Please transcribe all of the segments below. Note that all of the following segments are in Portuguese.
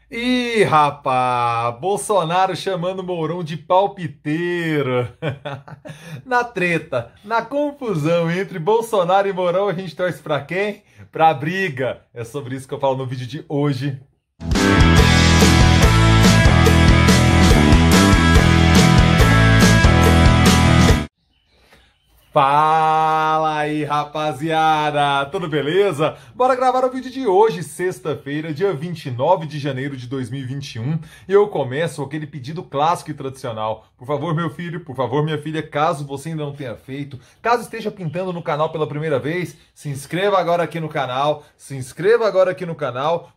Ih, rapá, Bolsonaro chamando Mourão de palpiteiro. Na treta, na confusão entre Bolsonaro e Mourão, a gente torce pra quem? Pra briga. É sobre isso que eu falo no vídeo de hoje. Fala aí, rapaziada! Tudo beleza? Bora gravar o vídeo de hoje, sexta-feira, dia 29 de janeiro de 2021. E eu começo com aquele pedido clássico e tradicional. Por favor, meu filho, por favor, minha filha, caso você ainda não tenha feito, caso esteja pintando no canal pela primeira vez, se inscreva agora aqui no canal,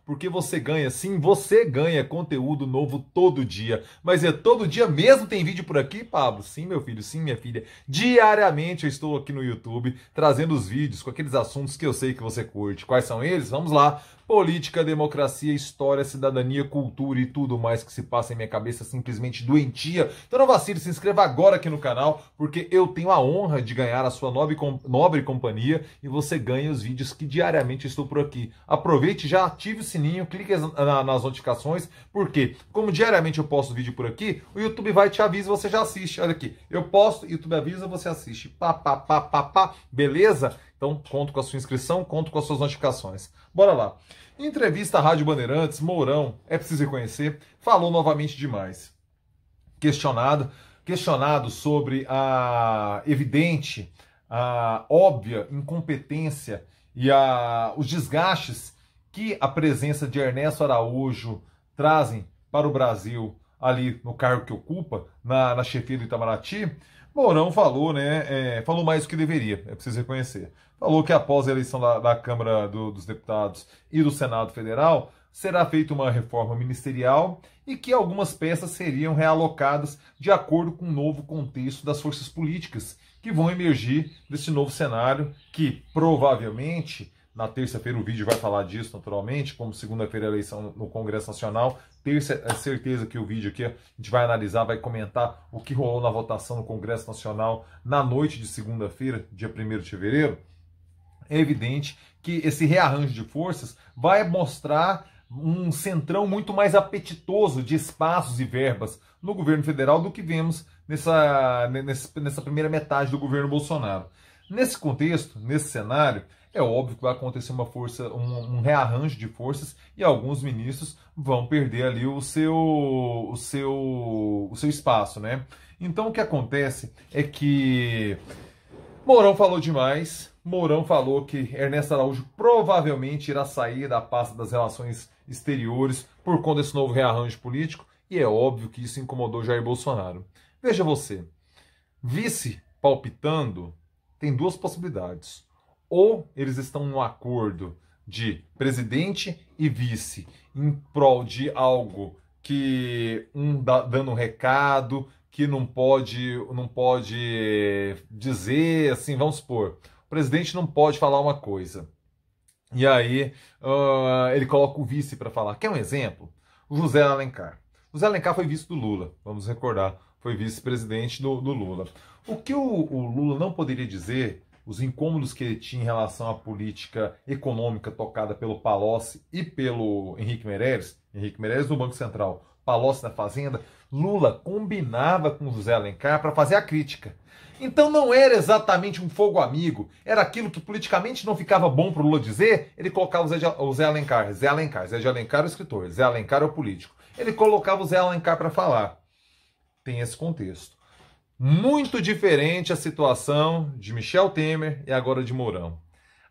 porque você ganha, sim, você ganha conteúdo novo todo dia. Mas é todo dia mesmo tem vídeo por aqui, Pablo? Sim, meu filho, sim, minha filha. Diariamente eu estou aqui no YouTube trazendo os vídeos com aqueles assuntos que eu sei que você curte. Quais são eles? Vamos lá. Política, democracia, história, cidadania, cultura e tudo mais que se passa em minha cabeça simplesmente doentia. Então não vacile, se inscreva agora aqui no canal, porque eu tenho a honra de ganhar a sua nobre companhia e você ganha os vídeos que diariamente estou por aqui. Aproveite, já ative o sininho, clique nas notificações, porque como diariamente eu posto vídeo por aqui, o YouTube vai te avisa e você já assiste. Olha aqui, eu posto, YouTube avisa, você assiste. Pá, pá, pá, pá, pá. Beleza? Então conto com a sua inscrição, conto com as suas notificações. Bora lá. Em entrevista à Rádio Bandeirantes, Mourão, é preciso reconhecer, falou novamente demais. Questionado sobre a evidente, a óbvia incompetência e os desgastes que a presença de Ernesto Araújo trazem para o Brasil ali no cargo que ocupa, na chefia do Itamaraty, Mourão falou, né? Falou mais do que deveria, é preciso reconhecer. Falou que após a eleição da Câmara dos Deputados e do Senado Federal, será feita uma reforma ministerial e que algumas peças seriam realocadas de acordo com o novo contexto das forças políticas que vão emergir desse novo cenário que provavelmente, na terça-feira o vídeo vai falar disso naturalmente, como segunda-feira a eleição no Congresso Nacional, terça é certeza que o vídeo aqui a gente vai analisar, vai comentar o que rolou na votação no Congresso Nacional na noite de segunda-feira, dia 1º de fevereiro. É evidente que esse rearranjo de forças vai mostrar um centrão muito mais apetitoso de espaços e verbas no governo federal do que vemos nessa primeira metade do governo Bolsonaro. Nesse contexto, nesse cenário, é óbvio que vai acontecer um rearranjo de forças e alguns ministros vão perder ali o seu espaço, né? Então o que acontece é que Mourão falou demais. Mourão falou que Ernesto Araújo provavelmente irá sair da pasta das relações exteriores por conta desse novo rearranjo político, e é óbvio que isso incomodou Jair Bolsonaro. Veja você, vice palpitando tem duas possibilidades. Ou eles estão num acordo de presidente e vice em prol de algo que dando um recado que não pode dizer, assim, vamos supor, o presidente não pode falar uma coisa. E aí ele coloca o vice para falar. Quer um exemplo? O José Alencar. O José Alencar foi vice do Lula, vamos recordar, foi vice-presidente do Lula. O que o Lula não poderia dizer, os incômodos que ele tinha em relação à política econômica tocada pelo Palocci e pelo Henrique Meirelles no Banco Central, Palocci na Fazenda, Lula combinava com o José Alencar para fazer a crítica. Então não era exatamente um fogo amigo, era aquilo que politicamente não ficava bom para o Lula dizer, ele colocava o Zé Alencar. Zé de Alencar é o escritor, Zé Alencar é o político. Ele colocava o Zé Alencar para falar. Tem esse contexto. Muito diferente a situação de Michel Temer e agora de Mourão.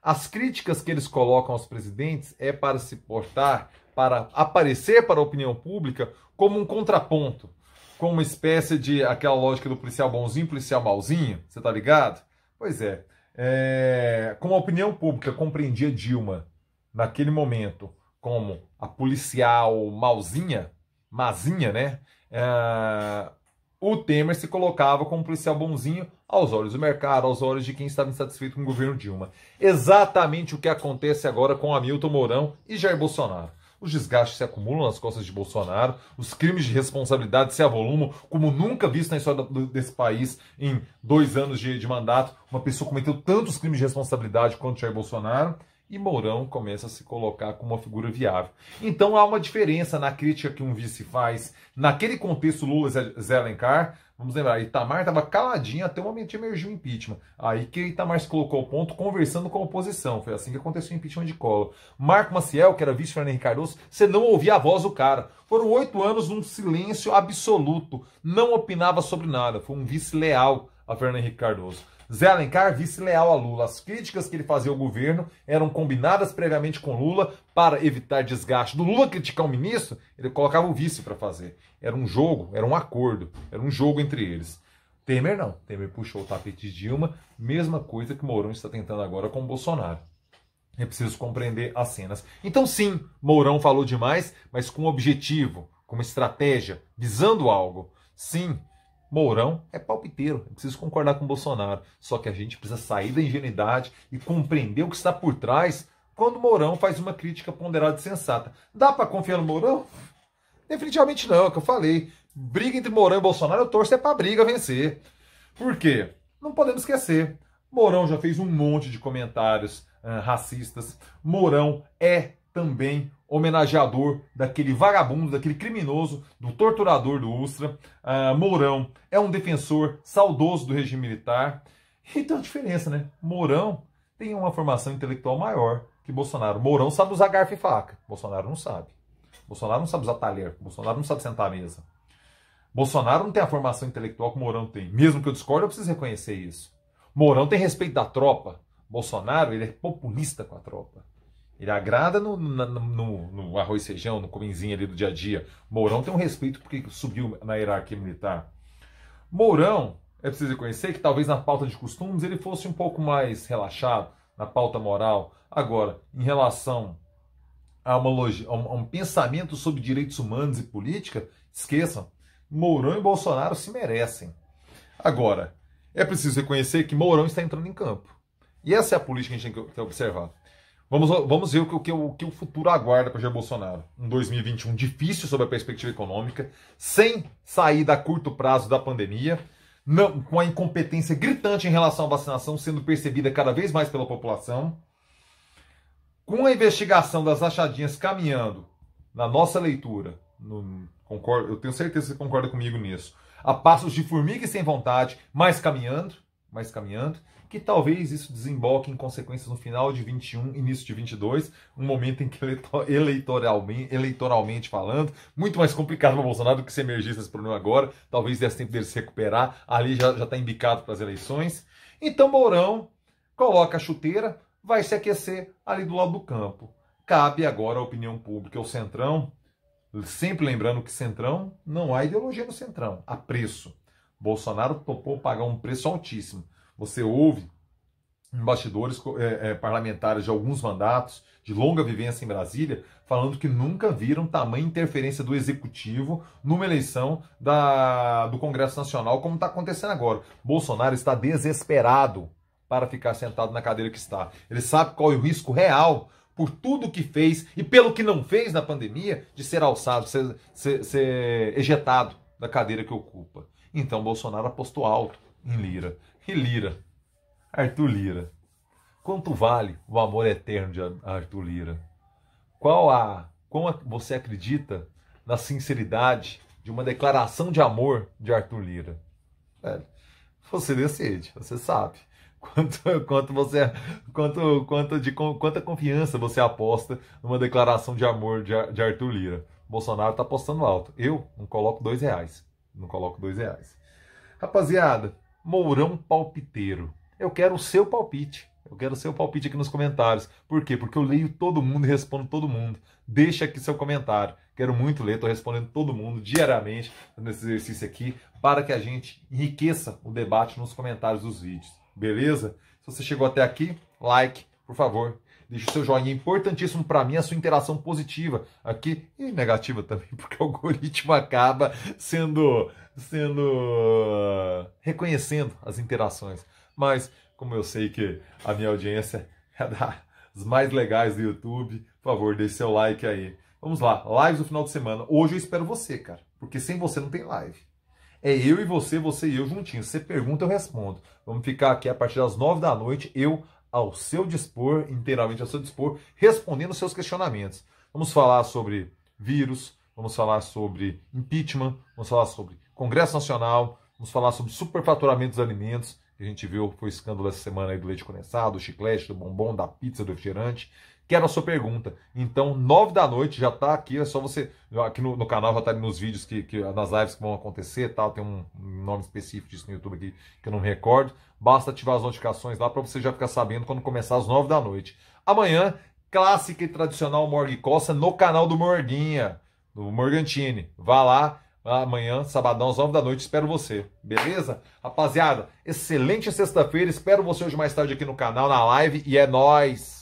As críticas que eles colocam aos presidentes é para se portar, para aparecer para a opinião pública como um contraponto, como uma espécie de aquela lógica do policial bonzinho, policial malzinho, você tá ligado? Pois é, como a opinião pública compreendia Dilma naquele momento como a policial mazinha, né? O Temer se colocava como policial bonzinho aos olhos do mercado, aos olhos de quem estava insatisfeito com o governo Dilma. Exatamente o que acontece agora com Hamilton Mourão e Jair Bolsonaro. Os desgastes se acumulam nas costas de Bolsonaro, os crimes de responsabilidade se avolumam, como nunca visto na história desse país em 2 anos de mandato. Uma pessoa cometeu tantos crimes de responsabilidade quanto Jair Bolsonaro. e Mourão começa a se colocar como uma figura viável. Então há uma diferença na crítica que um vice faz. Naquele contexto Lula-Zé Alencar, vamos lembrar, Itamar estava caladinho até o momento que emergiu o impeachment. Aí que Itamar se colocou ao ponto conversando com a oposição. Foi assim que aconteceu o impeachment de Collor. Marco Maciel, que era vice Fernando Henrique Cardoso, você não ouvia a voz do cara. Foram 8 anos num silêncio absoluto. Não opinava sobre nada. Foi um vice leal a Fernando Henrique Cardoso. Zé Alencar, vice leal a Lula. As críticas que ele fazia ao governo eram combinadas previamente com Lula para evitar desgaste. Do Lula criticar um ministro, ele colocava o vice para fazer. Era um jogo, era um acordo, era um jogo entre eles. Temer não. Temer puxou o tapete de Dilma, mesma coisa que Mourão está tentando agora com Bolsonaro. É preciso compreender as cenas. Então sim, Mourão falou demais, mas com objetivo, com uma estratégia, visando algo. Sim, Mourão é palpiteiro, eu preciso concordar com o Bolsonaro. Só que a gente precisa sair da ingenuidade e compreender o que está por trás quando Mourão faz uma crítica ponderada e sensata. Dá para confiar no Mourão? Definitivamente não, é o que eu falei. Briga entre Mourão e Bolsonaro, eu torço é para a briga vencer. Por quê? Não podemos esquecer. Mourão já fez um monte de comentários racistas. Mourão é também homenageador daquele vagabundo, daquele criminoso, do torturador do Ustra. Mourão é um defensor saudoso do regime militar. E tem uma diferença, né? Mourão tem uma formação intelectual maior que Bolsonaro. Mourão sabe usar garfo e faca. Bolsonaro não sabe. Bolsonaro não sabe usar talher. Bolsonaro não sabe sentar à mesa. Bolsonaro não tem a formação intelectual que Mourão tem. Mesmo que eu discorde, eu preciso reconhecer isso. Mourão tem respeito da tropa. Bolsonaro, ele é populista com a tropa. Ele agrada no arroz e feijão, no cominzinho ali do dia a dia. Mourão tem um respeito porque subiu na hierarquia militar. Mourão, é preciso reconhecer que talvez na pauta de costumes ele fosse um pouco mais relaxado, na pauta moral. Agora, em relação a um pensamento sobre direitos humanos e política, esqueçam, Mourão e Bolsonaro se merecem. Agora, é preciso reconhecer que Mourão está entrando em campo. E essa é a política que a gente tem que observar. Vamos ver o que o futuro aguarda para Jair Bolsonaro. Um 2021 difícil sob a perspectiva econômica, sem saída a curto prazo da pandemia, com a incompetência gritante em relação à vacinação sendo percebida cada vez mais pela população, com a investigação das rachadinhas caminhando, na nossa leitura, eu tenho certeza que você concorda comigo nisso, a passos de formiga e sem vontade, mas caminhando, que talvez isso desemboque em consequências no final de 21, início de 22, um momento em que eleitoralmente falando, muito mais complicado para o Bolsonaro do que se emergisse esse problema agora, talvez desse tempo dele se recuperar, ali já está embicado para as eleições. Então Mourão coloca a chuteira, vai se aquecer ali do lado do campo. Cabe agora a opinião pública, o Centrão, sempre lembrando que Centrão, não há ideologia no Centrão, há preço. Bolsonaro topou pagar um preço altíssimo. Você ouve em bastidores parlamentares de alguns mandatos, de longa vivência em Brasília, falando que nunca viram tamanha interferência do Executivo numa eleição do Congresso Nacional, como está acontecendo agora. Bolsonaro está desesperado para ficar sentado na cadeira que está. Ele sabe qual é o risco real, por tudo que fez e pelo que não fez na pandemia, de ser alçado, ser ejetado da cadeira que ocupa. Então Bolsonaro apostou alto em Lira. E Lira, Arthur Lira, quanto vale o amor eterno de Arthur Lira? Como você acredita na sinceridade de uma declaração de amor de Arthur Lira? Você decide, você sabe. Quanta confiança você aposta numa declaração de amor de Arthur Lira? Bolsonaro está apostando alto. Eu não coloco R$2. Não coloco R$2. Rapaziada, Mourão palpiteiro. Eu quero o seu palpite. Eu quero o seu palpite aqui nos comentários. Por quê? Porque eu leio todo mundo e respondo todo mundo. Deixa aqui seu comentário. Quero muito ler, estou respondendo todo mundo diariamente nesse exercício aqui, para que a gente enriqueça o debate nos comentários dos vídeos. Beleza? Se você chegou até aqui, like, por favor. Deixe o seu joinha, é importantíssimo para mim a sua interação positiva aqui e negativa também, porque o algoritmo acaba reconhecendo as interações. Mas, como eu sei que a minha audiência é das mais legais do YouTube, por favor, deixe seu like aí. Vamos lá, lives do final de semana. Hoje eu espero você, cara, porque sem você não tem live. É eu e você e eu juntinhos. Você pergunta, eu respondo. Vamos ficar aqui a partir das 9 da noite, eu, ao seu dispor, inteiramente ao seu dispor, respondendo seus questionamentos. Vamos falar sobre vírus, vamos falar sobre impeachment, vamos falar sobre Congresso Nacional, vamos falar sobre superfaturamento dos alimentos, que a gente viu, foi escândalo essa semana aí do leite condensado, do chiclete, do bombom, da pizza, do refrigerante. Quero a sua pergunta. Então, 9 da noite já está aqui, é só você, aqui no canal já está ali nos vídeos, nas lives que vão acontecer, tal, tem um nome específico disso no YouTube aqui que eu não me recordo. Basta ativar as notificações lá para você já ficar sabendo quando começar às 9 da noite. Amanhã, clássica e tradicional Morgue Costa no canal do Morguinha, do Morgantini. Vá lá. Amanhã, sabadão, às 9 da noite, espero você, beleza? Rapaziada, excelente sexta-feira, espero você hoje mais tarde aqui no canal, na live, e é nóis!